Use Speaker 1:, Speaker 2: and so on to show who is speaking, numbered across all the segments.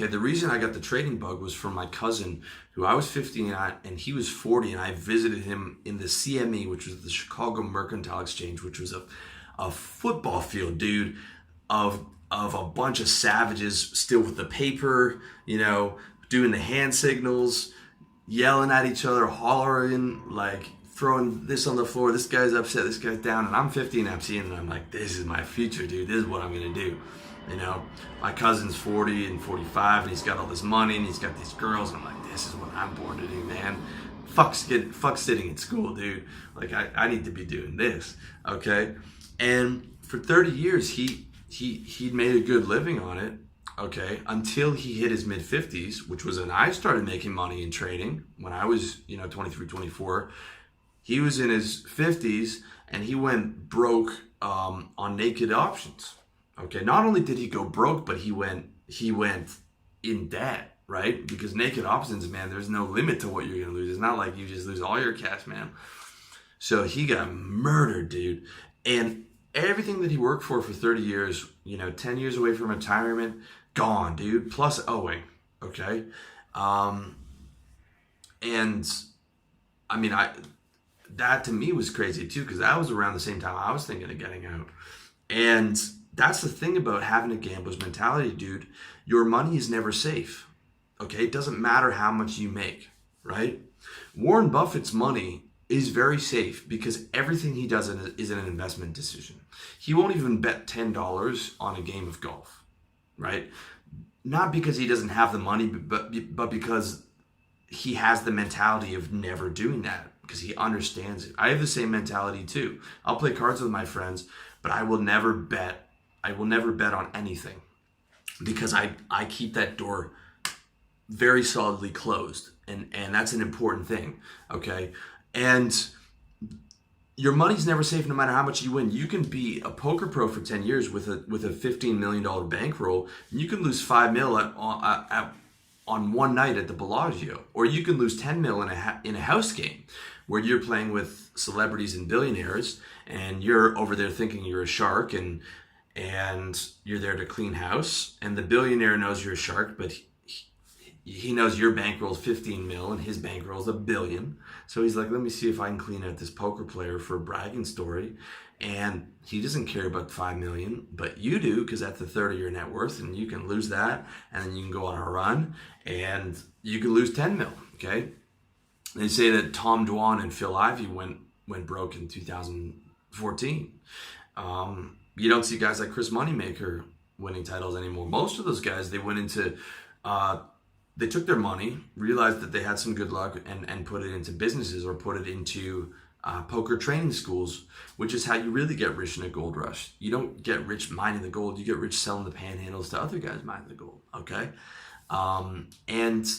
Speaker 1: Okay, the reason I got the trading bug was from my cousin, who I was 50 and he was 40, and I visited him in the CME, which was the Chicago Mercantile Exchange, which was a football field, dude, of a bunch of savages still with the paper, you know, doing the hand signals, yelling at each other, hollering, like throwing this on the floor. This guy's upset, this guy's down, and I'm 50 and I'm seeing it, and I'm like, this is my future, dude. This is what I'm gonna do. You know, my cousin's 40 and 45, and he's got all this money, and he's got these girls, and I'm like, this is what I'm born to do, man. Fuck sitting in school, dude. Like, I need to be doing this, okay? And for 30 years, he'd made a good living on it, okay, until he hit his mid-50s, which was when I started making money in trading, when I was, 23, 24. He was in his 50s, and he went broke on naked options. Okay, not only did he go broke, but he went in debt, right? Because naked options, man, there's no limit to what you're gonna lose. It's not like you just lose all your cash, man. So he got murdered, dude. And everything that he worked for 30 years, 10 years away from retirement, gone, dude. Plus owing, okay? And I mean, that to me was crazy too, because that was around the same time I was thinking of getting out. And that's the thing about having a gambler's mentality, dude. Your money is never safe, okay? It doesn't matter how much you make, right? Warren Buffett's money is very safe because everything he does is an investment decision. He won't even bet $10 on a game of golf, right? Not because he doesn't have the money, but because he has the mentality of never doing that, because he understands it. I have the same mentality too. I'll play cards with my friends, but I will never bet on anything, because I keep that door very solidly closed, and that's an important thing, okay? And your money's never safe no matter how much you win. You can be a poker pro for 10 years with a $15 million bankroll, and you can lose $5 million on one night at the Bellagio, or you can lose $10 million in a house game where you're playing with celebrities and billionaires, and you're over there thinking you're a shark, and you're there to clean house, and the billionaire knows you're a shark, but he knows your bankroll is 15 mil and his bankroll is $1 billion. So he's like, let me see if I can clean out this poker player for a bragging story. And he doesn't care about the 5 million, but you do, because that's a third of your net worth, and you can lose that, and then you can go on a run, and you can lose 10 mil, okay? They say that Tom Dwan and Phil Ivey went broke in 2014. You don't see guys like Chris Moneymaker winning titles anymore. Most of those guys, they went into, they took their money, realized that they had some good luck, and put it into businesses, or put it into poker training schools, which is how you really get rich in a gold rush. You don't get rich mining the gold, you get rich selling the panhandles to other guys mining the gold, okay? And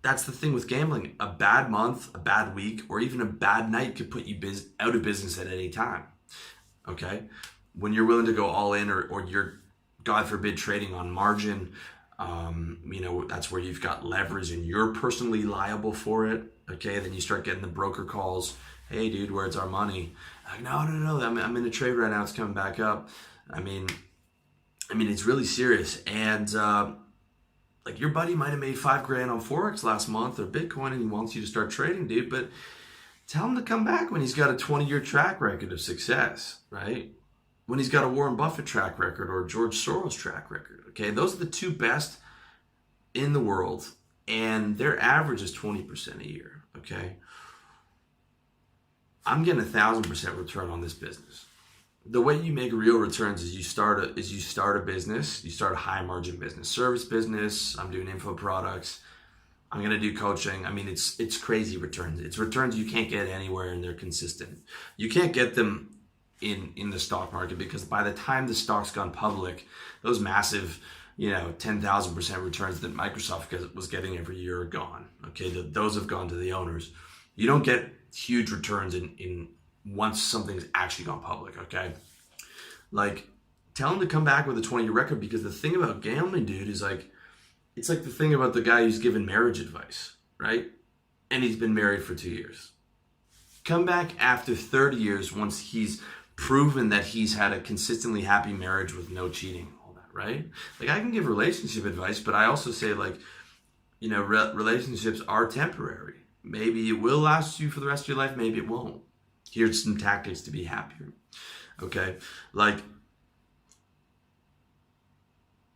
Speaker 1: that's the thing with gambling. A bad month, a bad week, or even a bad night could put you out of business at any time, okay? When you're willing to go all in, or you're, God forbid, trading on margin, that's where you've got leverage and you're personally liable for it, okay? Then you start getting the broker calls. Hey, dude, where's our money? Like, no, I'm in a trade right now. It's coming back up. I mean, it's really serious. And like, your buddy might have made $5,000 on Forex last month or Bitcoin, and he wants you to start trading, dude. But tell him to come back when he's got a 20-year track record of success, right? When he's got a Warren Buffett track record or a George Soros track record, okay? Those are the two best in the world, and their average is 20% a year, okay? I'm getting 1,000% return on this business. The way you make real returns is you start a business, you start a high margin business, service business. I'm doing info products. I'm gonna do coaching. I mean, it's crazy returns. It's returns you can't get anywhere, and they're consistent. You can't get them in the stock market, because by the time the stock's gone public, those massive 10,000% returns that Microsoft was getting every year are gone. Okay, those have gone to the owners. You don't get huge returns in once something's actually gone public, okay? Like, tell him to come back with a 20-year record, because the thing about gambling, dude, is like, it's like the thing about the guy who's giving marriage advice, right? And he's been married for 2 years. Come back after 30 years once he's proven that he's had a consistently happy marriage with no cheating, all that. right? Like, I can give relationship advice, but I also say, like, you know, relationships are temporary. Maybe it will last you for the rest of your life. Maybe it won't. Here's some tactics to be happier. Okay. Like,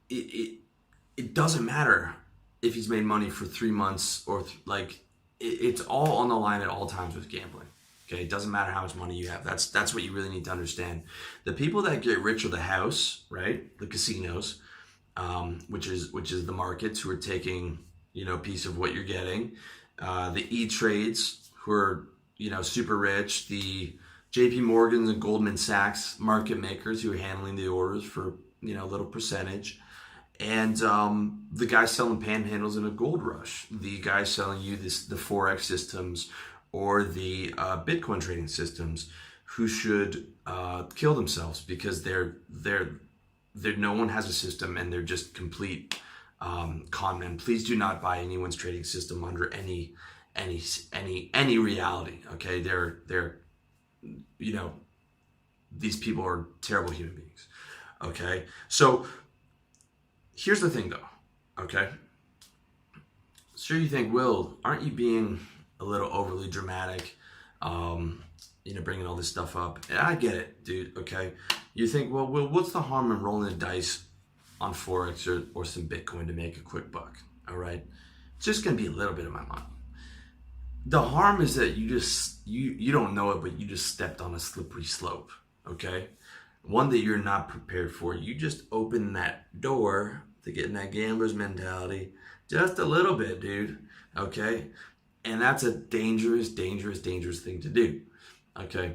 Speaker 1: it doesn't matter if he's made money for 3 months or it's all on the line at all times with gambling. Okay. It doesn't matter how much money you have. That's what you really need to understand. The people that get rich with the house, right? The casinos, which is the markets who are taking, you know, a piece of what you're getting. The E-Trades, who are, you know, super rich. The JP Morgans and Goldman Sachs market makers who are handling the orders for, you know, a little percentage. And the guy selling panhandles in a gold rush. The guy selling you the Forex systems or the Bitcoin trading systems, who should kill themselves because they're no one has a system and they're just complete con men. Please do not buy anyone's trading system under any reality. Okay, they're you know, these people are terrible human beings. Okay, so here's the thing though. Okay, sure, you think, Will, aren't you being a little overly dramatic? You know, bringing all this stuff up. And I get it, dude. Okay, you think, well, Will, what's the harm in rolling the dice on Forex or some Bitcoin to make a quick buck? All right, it's just gonna be a little bit of my money. The harm is that you don't know it, but you just stepped on a slippery slope. Okay, one that you're not prepared for. You just opened that door to get in that gambler's mentality just a little bit, dude. Okay, and that's a dangerous thing to do. Okay,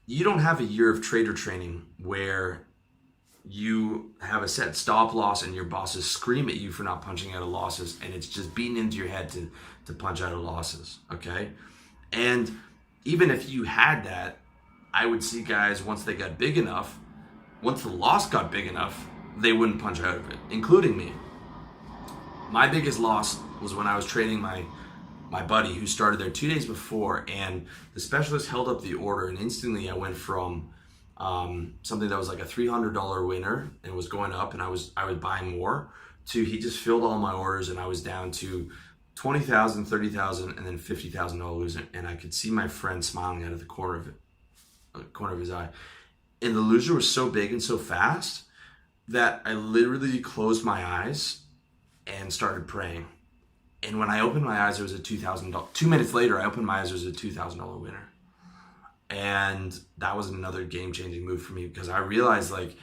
Speaker 1: you don't have a year of trader training where you have a set stop loss and your bosses scream at you for not punching out of losses, and it's just beaten into your head to punch out of losses. Okay, and even if you had that, I would see guys, once they got big enough, once the loss got big enough, they wouldn't punch out of it, including me. My biggest loss was when I was trading my buddy who started there 2 days before, and the specialist held up the order, and instantly I went from something that was like a $300 winner and was going up, and I was buying more, to he just filled all my orders, and I was down to $20,000, $30,000, and then $50,000 loser, and I could see my friend smiling out of the corner of his eye. And the loser was so big and so fast that I literally closed my eyes and started praying. And when I opened my eyes, there was a $2,000. 2 minutes later, I opened my eyes, there was a $2,000 winner. And that was another game-changing move for me, because I realized, like,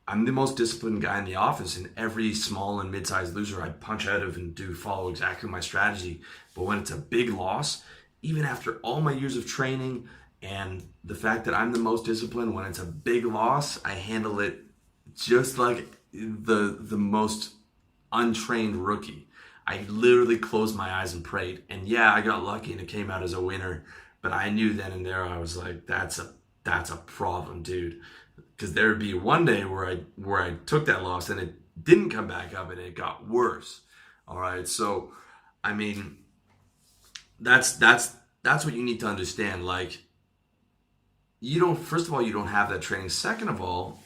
Speaker 1: I'm the most disciplined guy in the office, and every small and mid-sized loser I punch out of and do follow exactly my strategy. But when it's a big loss, even after all my years of training and the fact that I'm the most disciplined, when it's a big loss, I handle it just like the most untrained rookie. I literally closed my eyes and prayed. And yeah, I got lucky and it came out as a winner. But I knew then and there, I was like, that's a problem, dude. Because there would be one day where I took that loss and it didn't come back up and it got worse. All right, so I mean, that's what you need to understand. Like, first of all, you don't have that training. Second of all,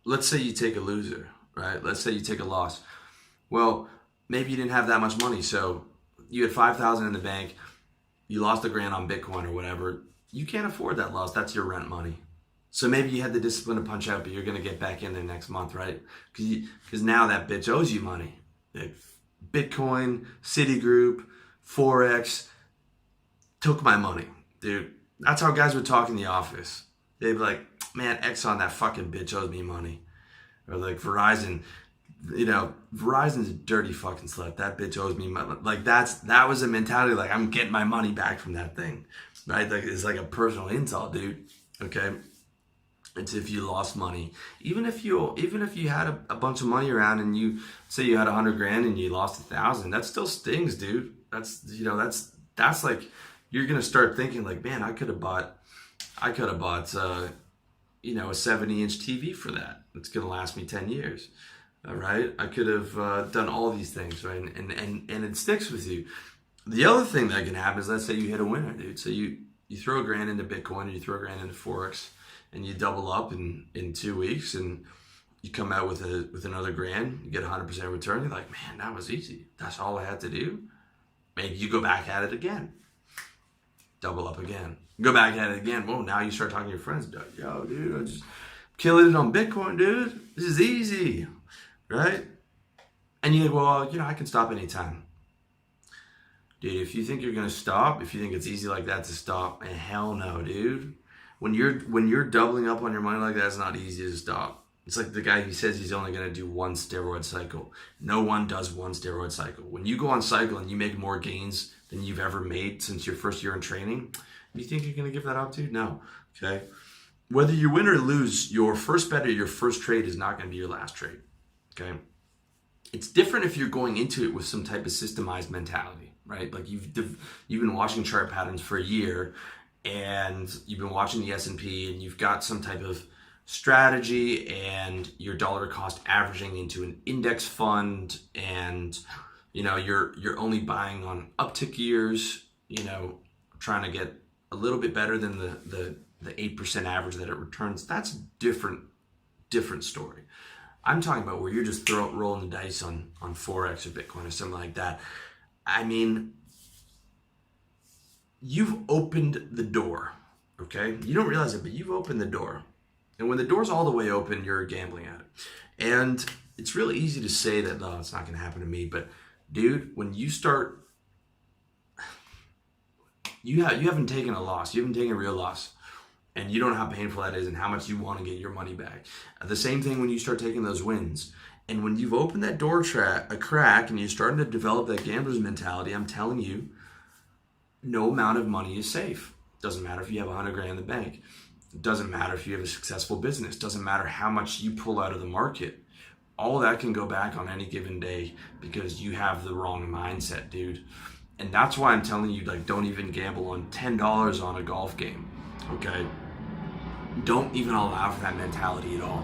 Speaker 1: let's say you take a loser, right? Let's say you take a loss. Well, maybe you didn't have that much money, so you had $5,000 in the bank. You lost $1,000 on Bitcoin or whatever. You can't afford that loss. That's your rent money. So maybe you had the discipline to punch out, but you're going to get back in there next month, right? Because now that bitch owes you money. Like Bitcoin, Citigroup, Forex took my money, dude. That's how guys would talk in the office. They'd be like, man, Exxon, that fucking bitch owes me money. Or like Verizon, you know, Verizon's a dirty fucking slut. That bitch owes me money. Like that was a mentality. Like, I'm getting my money back from that thing, right? Like, it's like a personal insult, dude. Okay, it's if you lost money. Even if you had a bunch of money around and you say you had $100,000 and you lost $1,000, that still stings, dude. That's like, you're gonna start thinking like, man, I could have bought you know, a 70-inch TV for that. It's gonna last me 10 years. All right, I could have done all these things, right? And it sticks with you. The other thing that can happen is, let's say you hit a winner, dude. So you throw $1,000 into Bitcoin, or you throw $1,000 into Forex, and you double up in 2 weeks, and you come out with another grand, you get 100% return. You're like, man, that was easy. That's all I had to do. Maybe you go back at it again, double up again, go back at it again. Whoa, now you start talking to your friends. Yo, dude, I just killing it on Bitcoin, dude. This is easy, right? And you're like, well, I can stop anytime. Dude, if you think you're gonna stop, if you think it's easy like that to stop, hell no, dude. When you're doubling up on your money like that, it's not easy to stop. It's like the guy who says he's only gonna do one steroid cycle. No one does one steroid cycle. When you go on cycle and you make more gains than you've ever made since your first year in training, you think you're gonna give that up, dude? No. Okay. Whether you win or lose, your first bet or your first trade is not gonna be your last trade. Okay. It's different if you're going into it with some type of systemized mentality, right? Like you've been watching chart patterns for a year, and you've been watching the S&P, and you've got some type of strategy, and your dollar cost averaging into an index fund, and you're only buying on uptick years, trying to get a little bit better than the 8% average that it returns. That's a different story. I'm talking about where you're just rolling the dice on Forex or Bitcoin or something like that. I mean, you've opened the door, okay? You don't realize it, but you've opened the door. And when the door's all the way open, you're gambling at it. And it's really easy to say that, no, it's not going to happen to me. But, dude, when you start, you haven't taken a loss. You haven't taken a real loss. And you don't know how painful that is and how much you want to get your money back. The same thing when you start taking those wins. And when you've opened that door a crack and you're starting to develop that gambler's mentality, I'm telling you, no amount of money is safe. Doesn't matter if you have 100 grand in the bank. It doesn't matter if you have a successful business. Doesn't matter how much you pull out of the market. All that can go back on any given day because you have the wrong mindset, dude. And that's why I'm telling you, like, don't even gamble on $10 on a golf game, okay? Don't even allow for that mentality at all.